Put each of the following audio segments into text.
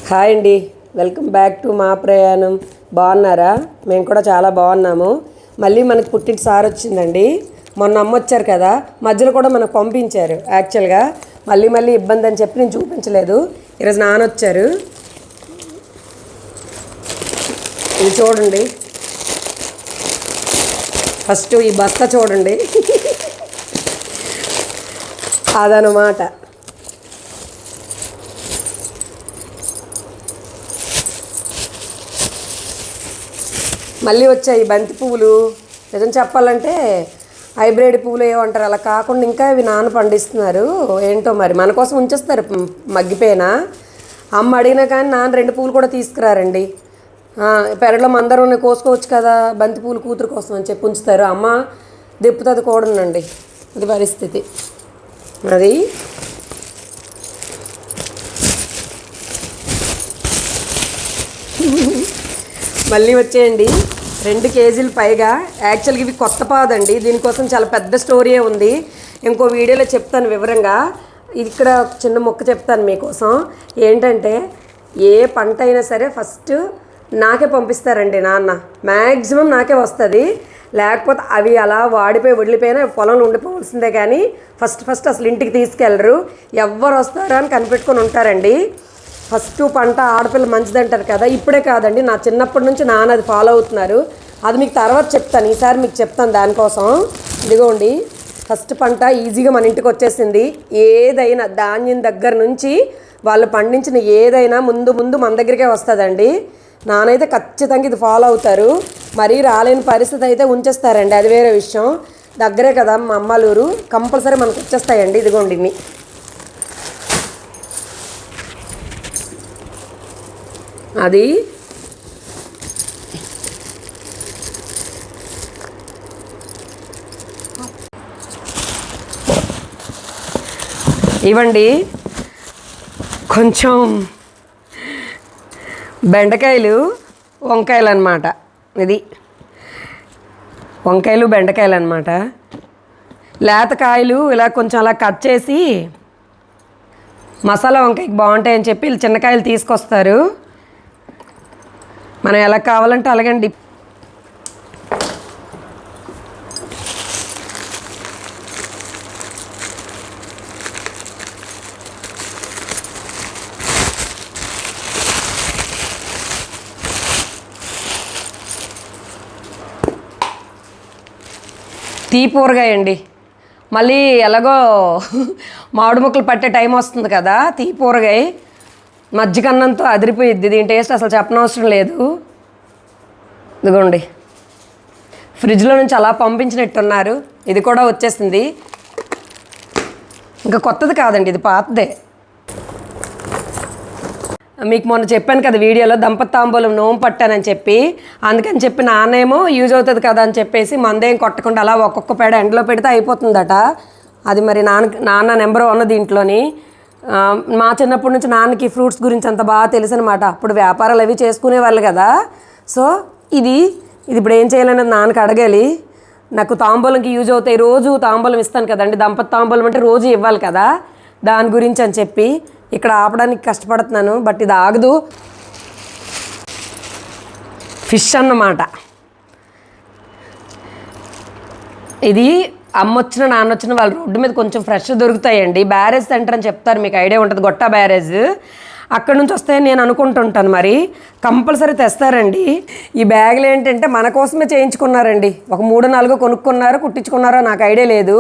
Hi అండి, welcome back to మా ప్రయాణం. బాగున్నారా? మేము కూడా చాలా బాగున్నాము. మళ్ళీ మనకు పుట్టింటి సార్ వచ్చిందండి. మొన్న అమ్మ వచ్చారు కదా, మధ్యలో కూడా మనకు పంపించారు. యాక్చువల్గా మళ్ళీ ఇబ్బంది అని చెప్పి నేను చూపించలేదు. ఈరోజు నాన్న వచ్చారు. ఇది చూడండి, ఫస్ట్ ఈ బస్తా చూడండి. అదనమాట. మళ్ళీ వచ్చాయి బంతి పువ్వులు. నిజం చెప్పాలంటే హైబ్రిడ్ పువ్వులు ఏమంటారు, అలా కాకుండా ఇంకా ఇవి నాన్న పండిస్తున్నారు. ఏంటో మరి మన కోసం ఉంచేస్తారు మగ్గిపోయినా. అమ్మ అడిగినా కానీ నాన్న 2 పువ్వులు కూడా తీసుకురారండి. పెరట్లో అందరూ కోసుకోవచ్చు కదా, బంతి పువ్వులు కూతురు కోసం అని చెప్పి ఉంచుతారు. అమ్మ దిప్పుతుంది కూడానండి. అది పరిస్థితి. అది మళ్ళీ వచ్చేయండి 2 కేజీలు పైగా. యాక్చువల్గా ఇవి కొత్త పాదండి. దీనికోసం చాలా పెద్ద స్టోరీయే ఉంది. ఇంకో వీడియోలో చెప్తాను వివరంగా. ఇక్కడ చిన్న మొక్క చెప్తాను మీకోసం. ఏంటంటే ఏ పంట అయినా సరే ఫస్ట్ నాకే పంపిస్తారండి నాన్న. మ్యాక్సిమం నాకే వస్తుంది. లేకపోతే అవి అలా వాడిపోయి వదిలిపోయినా పొలంలో ఉండిపోవాల్సిందే. కానీ ఫస్ట్ అసలు ఇంటికి తీసుకెళ్ళరు. ఎవరు వస్తారో అని కనిపెట్టుకొని ఉంటారండి. ఫస్ట్ పంట ఆడపిల్ల మంచిది అంటారు కదా. ఇప్పుడే కాదండి, నా చిన్నప్పటి నుంచి నాన్న అది ఫాలో అవుతున్నారు. అది మీకు తర్వాత చెప్తాను. ఈసారి మీకు చెప్తాను దానికోసం. ఇదిగోండి, ఫస్ట్ పంట ఈజీగా మన ఇంటికి వచ్చేసింది. ఏదైనా ధాన్యం దగ్గర నుంచి వాళ్ళు పండించిన ఏదైనా ముందు మన దగ్గరికే వస్తుందండి. నానైతే ఖచ్చితంగా ఇది ఫాలో అవుతారు. మరీ రాలేని పరిస్థితి అయితే ఉంచేస్తారండి, అది వేరే విషయం. దగ్గరే కదా మా అమ్మలూరు, కంపల్సరీ మనకు వచ్చేస్తాయండి. ఇదిగోండి ఇన్ని. అది ఇవ్వండి కొంచెం బెండకాయలు వంకాయలు అన్నమాట. ఇది వంకాయలు బెండకాయలు అన్నమాట. లేతకాయలు ఇలా కొంచెం అలా కట్ చేసి మసాలా వంకాయకి బాగుంటాయని చెప్పి వీళ్ళు చిన్నకాయలు తీసుకొస్తారు. మనం ఎలా కావాలంటే అలాగండి. తీపూరగాయ అండి. మళ్ళీ ఎలాగో మామిడి ముక్కలు పట్టే టైం వస్తుంది కదా. తీపూరగాయ మజ్జిగన్నంతో అదిరిపోయిద్ది. దీని టేస్ట్ అసలు చెప్పనవసరం లేదు. ఇదిగోండి, ఫ్రిడ్జ్లో నుంచి అలా పంపించినట్టున్నారు. ఇది కూడా వచ్చేసింది. ఇంకా కొత్తది కాదండి, ఇది పాతదే. మీకు మొన్న చెప్పాను కదా వీడియోలో, దంపతి తాంబూలం నోము పట్టానని చెప్పి. అందుకని చెప్పి నాన్నేమో యూజ్ అవుతుంది కదా అని చెప్పేసి మందేం కొట్టకుండా అలా ఒక్కొక్క పేడ ఎండలో పెడితే అయిపోతుందట. అది మరి నాన్న నెంబర్ 1 దీంట్లోని. మా చిన్నప్పటి నుంచి నాన్నకి ఫ్రూట్స్ గురించి అంత బాగా తెలుసు అనమాట. అప్పుడు వ్యాపారాలు అవి చేసుకునేవాళ్ళు కదా. సో ఇది ఇప్పుడు ఏం చేయాలనేది నాన్నకి అడగాలి. నాకు తాంబూలంకి యూజ్ అవుతాయి. రోజు తాంబూలం ఇస్తాను కదండి, దంపతి తాంబూలం అంటే రోజు ఇవ్వాలి కదా, దాని గురించి అని చెప్పి ఇక్కడ ఆపడానికి కష్టపడుతున్నాను. బట్ ఇది ఆగదు. ఫిష్ అన్నమాట. ఇది అమ్మొచ్చిన నాన్నొచ్చిన వాళ్ళ రోడ్డు మీద కొంచెం ఫ్రెష్ దొరుకుతాయండి. బ్యారేజ్ సెంటర్ అని చెప్తారు, మీకు ఐడియా ఉంటుంది, గొట్టా బ్యారేజ్. అక్కడ నుంచి వస్తాయని నేను అనుకుంటుంటాను. మరి కంపల్సరీ తెస్తారండి. ఈ బ్యాగులు ఏంటంటే మన కోసమే చేయించుకున్నారండి. ఒక 3-4 కొనుక్కున్నారు, కుట్టించుకున్నారో నాకు ఐడియా లేదు.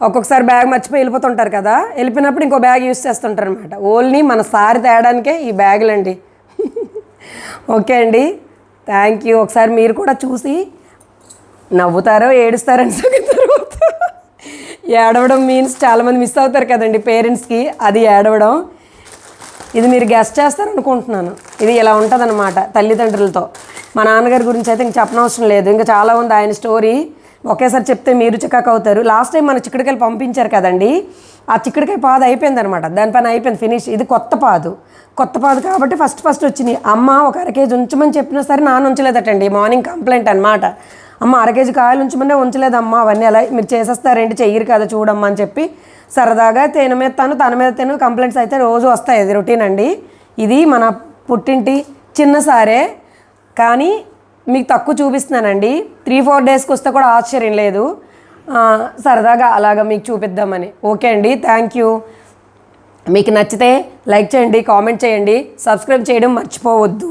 ఒక్కొక్కసారి బ్యాగ్ మర్చిపోయి వెళ్ళిపోతుంటారు కదా, వెళ్ళిపోయినప్పుడు ఇంకో బ్యాగ్ యూజ్ చేస్తుంటారు అనమాట. ఓన్లీ మన సారి తేడానికే ఈ బ్యాగులు అండి. ఓకే అండి, థ్యాంక్ యూ. ఒకసారి మీరు కూడా చూసి నవ్వుతారో ఏడుస్తారని తర్వాత. ఏడవడం మీన్స్ చాలామంది మిస్ అవుతారు కదండి పేరెంట్స్కి, అది ఏడవడం. ఇది మీరు గెస్ట్ చేస్తారనుకుంటున్నాను. ఇది ఇలా ఉంటుందన్నమాట తల్లిదండ్రులతో. మా నాన్నగారి గురించి అయితే ఇంక చెప్పనవసరం లేదు. ఇంకా చాలా ఉంది ఆయన స్టోరీ. ఒకేసారి చెప్తే మీరు చికాకు అవుతారు. లాస్ట్ టైం మన చిక్కుడుకాయలు పంపించారు కదండి, ఆ చిక్కుడుకాయ పాదు అయిపోయిందనమాట. దానిపైన అయిపోయింది, ఫినిష్. ఇది కొత్త పాదు కాబట్టి ఫస్ట్ వచ్చినాయి. అమ్మ ఒక 1/2 కేజీ ఉంచమని చెప్పినా సరే నాన్న ఉంచలేదటండి. మార్నింగ్ కంప్లైంట్ అనమాట. అమ్మ 1/2 కేజీ కాయలు ఉంచమనే ఉంచలేదమ్మా, అవన్నీ అలా మీరు చేసేస్తారేంటి, చెయ్యరు కదా చూడమ్మా అని చెప్పి సరదాగా తన మీద తను కంప్లైంట్స్ అయితే రోజు వస్తాయి. అది రొటీన్ అండి. ఇది మన పుట్టింటి చిన్న సారే, కానీ మీకు తక్కువ చూపిస్తున్నానండి. 3-4 డేస్కి వస్తే కూడా ఆశ్చర్యం లేదు. సరదాగా అలాగా మీకు చూపిద్దామని. ఓకే అండి, థ్యాంక్ యూ. మీకు నచ్చితే లైక్ చేయండి, కామెంట్ చేయండి, సబ్స్క్రైబ్ చేయడం మర్చిపోవద్దు.